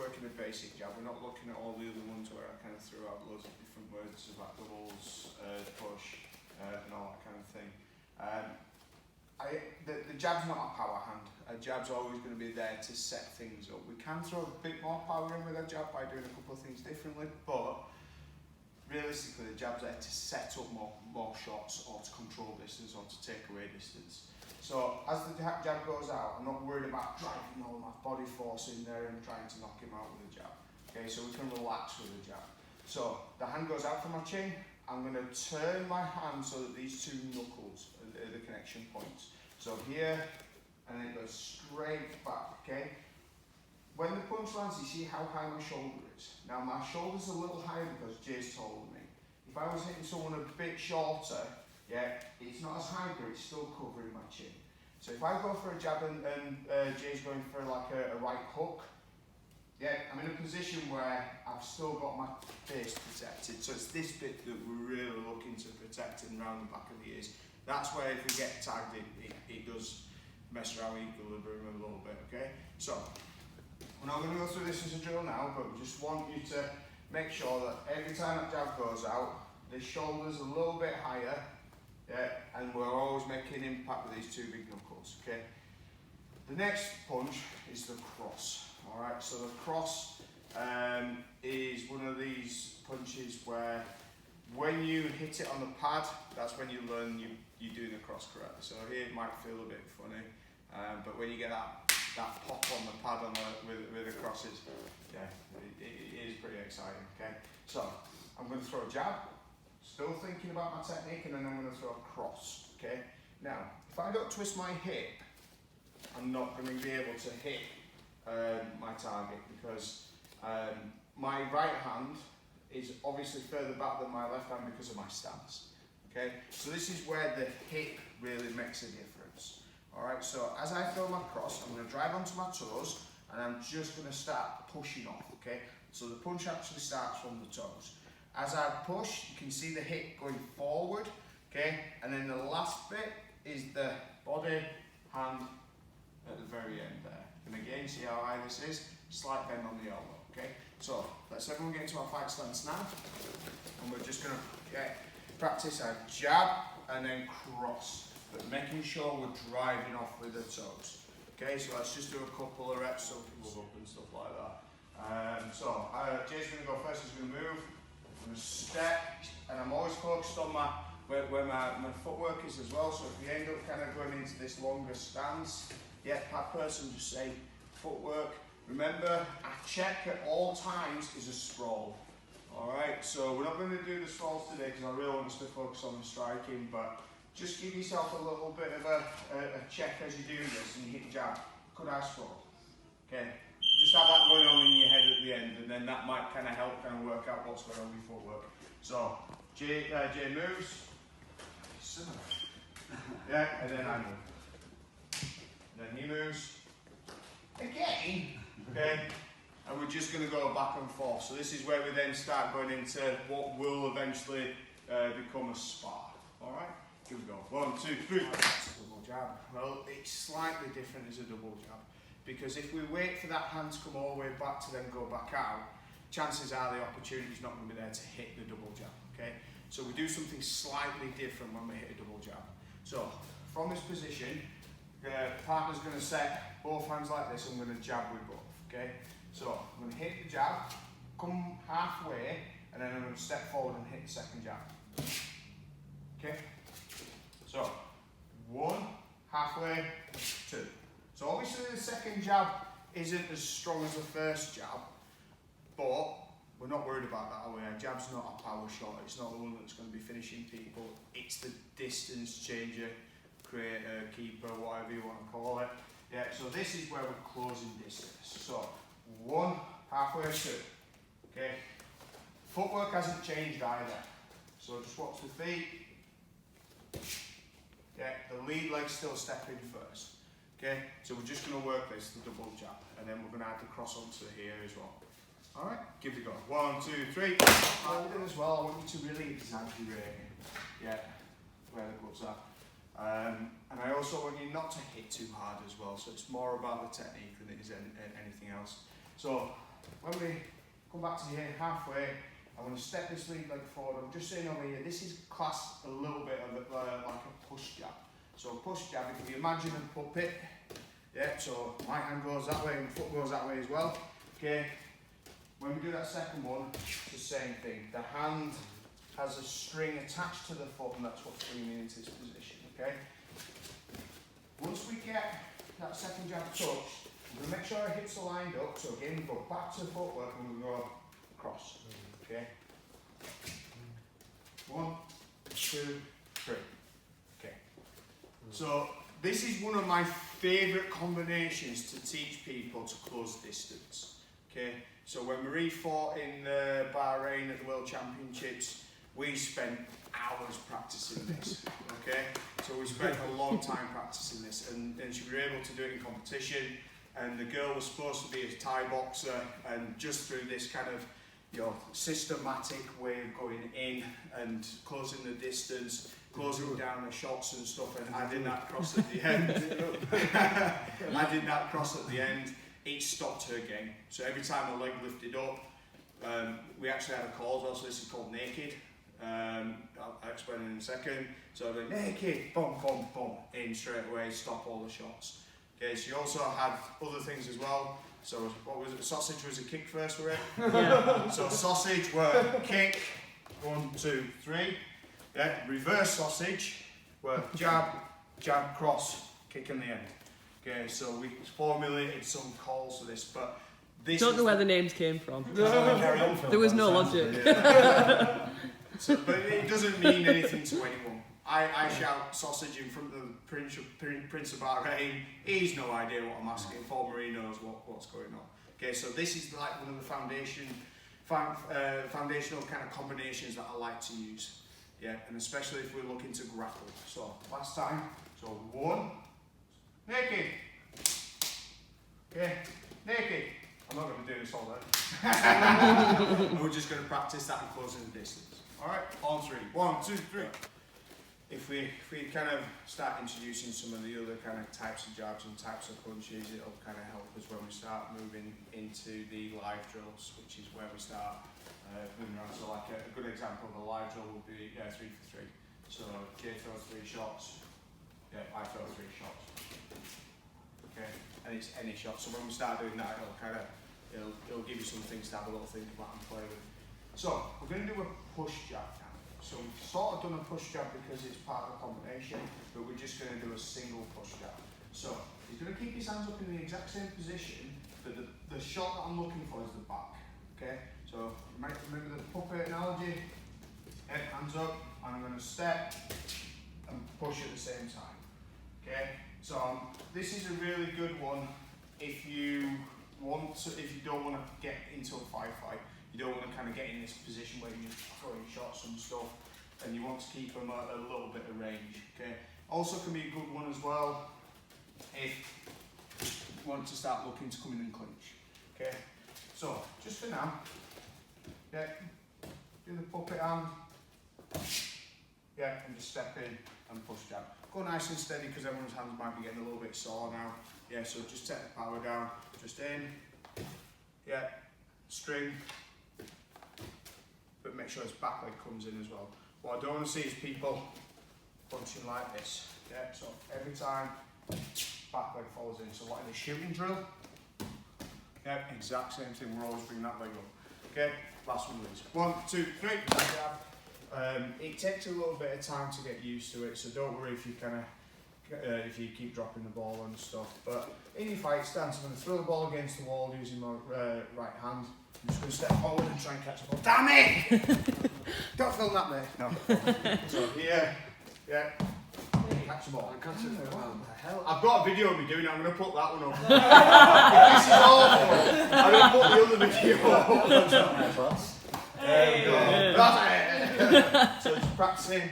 working a basic jab. We're not looking at all the other ones where I kind of threw out loads of different words about doubles, push, and all that kind of thing. The jab's not a power hand. A jab's always going to be there to set things up. We can throw a bit more power in with a jab by doing a couple of things differently, but realistically the jab's there to set up more shots, or to control distance, or to take away distance. So as the jab goes out, I'm not worried about driving all my body force in there and trying to knock him out with a jab. Okay, so we can relax with a jab. So the hand goes out from my chin. I'm going to turn my hand so that these two knuckles are the connection points. So here, and then it goes straight back, okay? When the punch lands, you see how high my shoulder is. Now my shoulder's a little higher because Jay's taller than me. If I was hitting someone a bit shorter, yeah, it's not as high, but it's still covering my chin. So if I go for a jab and Jay's going for like a right hook, yeah, I'm in a position where I've still got my face protected. So it's this bit that we're really looking to protect and around the back of the ears. That's where if we get tagged, it does mess around equilibrium a little bit, okay? So, we're not going to go through this as a drill now, but we just want you to make sure that every time that jab goes out, the shoulder's a little bit higher, yeah, and we're always making impact with these two big knuckles, okay? The next punch is the cross, alright? So the cross is one of these punches where when you hit it on the pad, that's when you learn you're doing the cross correctly. So here it might feel a bit funny, but when you get that pop on the pad with the crosses, yeah, it is pretty exciting, okay? So I'm going to throw a jab. Still thinking about my technique, and then I'm going to throw a cross, okay? Now, if I don't twist my hip, I'm not going to be able to hit my target, because my right hand is obviously further back than my left hand because of my stance, okay? So this is where the hip really makes a difference, all right? So as I throw my cross, I'm going to drive onto my toes, and I'm just going to start pushing off, okay? So the punch actually starts from the toes. As I push, you can see the hip going forward, okay? And then the last bit is the body, hand at the very end there. And again, see how high this is? Slight bend on the elbow, okay? So, let's everyone get into our fight stance now. And we're just gonna practice our jab and then cross. But making sure we're driving off with the toes. Okay, so let's just do a couple of reps so people up and stuff like that. Jay's gonna go first, he's gonna move. I'm going to step, and I'm always focused on where my footwork is as well. So if we end up kind of going into this longer stance, yeah, that person just say footwork. Remember, a check at all times is a sprawl. All right, so we're not going to do the sprawls today because I really want us to focus on the striking, but just give yourself a little bit of a check as you do this and you hit jab. Could I sprawl? Okay. Just have that going on in your head at the end, and then that might kind of help work out what's going on with your footwork. So, Jay moves. Yeah, and then I move. And then he moves. Again. Okay. And we're just going to go back and forth. So this is where we then start going into what will eventually become a spar. Alright? Here we go. 1, 2, 3. That's a double jab. Well, it's slightly different as a double jab. Because if we wait for that hand to come all the way back to then go back out, chances are the opportunity is not going to be there to hit the double jab, okay? So we do something slightly different when we hit a double jab. So, from this position, the partner's going to set both hands like this, and I'm going to jab with both, okay? So, I'm going to hit the jab, come halfway, and then I'm going to step forward and hit the second jab. Okay? So, 1, halfway, 2. So obviously the second jab isn't as strong as the first jab, but we're not worried about that, are we? Our jab's not a power shot, it's not the one that's going to be finishing people, it's the distance changer, creator, keeper, whatever you want to call it. Yeah, so this is where we're closing distance. So 1, halfway, 2. Okay. Footwork hasn't changed either. So just watch the feet. Yeah, the lead leg's still stepping first. Okay, so we're just going to work this, the double jab, and then we're going to add the cross onto here as well. Alright, give it a go. 1, 2, 3. As well, I want you to really exaggerate, yeah, where the gloves are. And I also want you not to hit too hard as well, so it's more about the technique than it is anything else. So, when we come back to here halfway, I want to step this lead leg forward. I'm just saying over here, this is classed a little bit of it, like a push jab. So a push jab, if you imagine a puppet, yeah, so my hand goes that way and foot goes that way as well. Okay, when we do that second one, it's the same thing. The hand has a string attached to the foot, and that's what's bringing me into this position, okay? Once we get that second jab touched, we're going to make sure our hips are lined up, so again, we go back to the footwork and we go across, okay? 1, 2, 3, okay. So this is one of my favourite combinations to teach people to close distance, okay? So when Marie fought in Bahrain at the World Championships, we spent hours practicing this, okay? So we spent a long time practicing this, and she was able to do it in competition, and the girl was supposed to be a Thai boxer, and just through this kind of, you know, systematic way of going in and closing the distance, closing down the shots and stuff, and I did that cross at the end. I did that cross at the end. It stopped her game. So every time her leg lifted up, we actually had a call as well, so this is called naked. I'll explain in a second. So I went naked, boom, boom, boom, in straight away, stop all the shots. Okay, she also had other things as well. So what was it? Sausage was a kick first, were it? Yeah. So sausage were kick, 1, 2, 3. Yeah, reverse sausage were jab, jab, cross, kick in the end. Okay, so we formulated some calls for this, but this don't know where the names came from. There was no logic. Yeah. So, but it doesn't mean anything to anyone. I shout sausage in front of the Prince of Bahrain. He's no idea what I'm asking for. Marie knows what's going on. Okay, so this is like one of the foundational kind of combinations that I like to use. Yeah, and especially if we're looking to grapple. So last time, so 1, naked. Okay, naked. I'm not going to do this all day. We're just going to practice that and closing the distance. Alright, on 3. 1, 2, 3. If we kind of start introducing some of the other kind of types of jabs and types of punches, it'll kind of help us when we start moving into the live drills, which is where we start moving around. So like a good example of a live drill would be 3 for 3. So Jay throws 3 shots, yeah, I throw 3 shots. Okay, and it's any shot. So when we start doing that, it'll give you some things to have a little think about and play with. So we're going to do a push jab now. So we've sort of done a push jab because it's part of the combination, but we're just going to do a single push jab. So he's going to keep his hands up in the exact same position, but the shot that I'm looking for is the back. Okay, so you might remember the puppet analogy. Head, hands up, and I'm going to step and push at the same time. Okay, so this is a really good one if you don't want to get into a fight. You don't want to kind of get in this position where you're throwing shots and stuff, and you want to keep them at a little bit of range. Okay. Also can be a good one as well if you want to start looking to come in and clinch. Okay. So just for now, yeah, do the puppet hand, yeah, and just step in and push down. Go nice and steady because everyone's hands might be getting a little bit sore now. Yeah, so just take the power down, just in, yeah, string. But make sure his back leg comes in as well. What I don't want to see is people punching like this. Yeah, so every time back leg follows in. So like in a shooting drill, yeah, exact same thing. We're always bringing that leg up. Okay, last one please. 1, 2, 3. It takes a little bit of time to get used to it, so don't worry if you kind of if you keep dropping the ball and stuff. But in your fight stance, I'm going to throw the ball against the wall using my right hand. I'm just going to step forward and try and catch the ball. Damn it! Don't film that, mate. No. So here, yeah, catch the ball. What the hell? I've got a video of me doing it. I'm going to put that one up. This is awful. I'm going to put the other video up. There we go. That's it. So just practicing.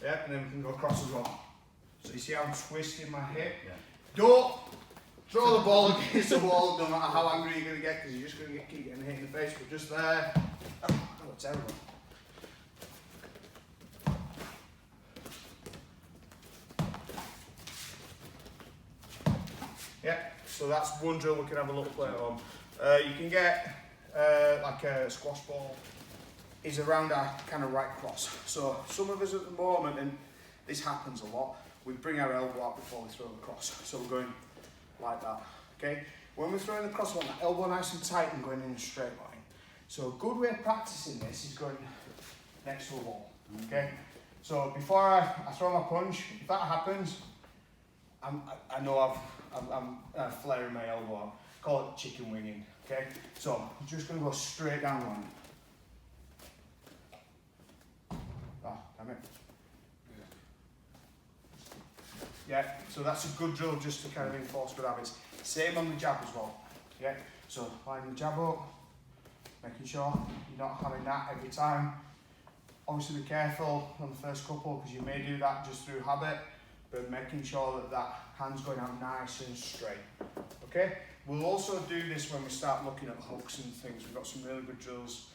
Yeah, and then we can go across as well. So you see how I'm twisting my hip? Yeah. Don't throw the ball against the wall, no matter how angry you're going to get, because you're just going to keep getting hit in the face. But just there. Oh, terrible. Yeah, so that's one drill we can have a little play at home. You can get like a squash ball is around our kind of right cross. So some of us at the moment, and this happens a lot, we bring our elbow out before we throw the cross. So we're going like that, okay? When we're throwing the cross, we want that elbow nice and tight and going in a straight line. So a good way of practicing this is going next to a wall, okay? So before I throw my punch, if that happens, I know I'm flaring my elbow out. Call it chicken winging, okay? So I'm just going to go straight down the line. Oh, damn it. Yeah, so that's a good drill just to kind of enforce good habits. Same on the jab as well, yeah? So lining the jab up, making sure you're not having that every time. Obviously be careful on the first couple because you may do that just through habit, but making sure that that hand's going out nice and straight, okay? We'll also do this when we start looking at hooks and things. We've got some really good drills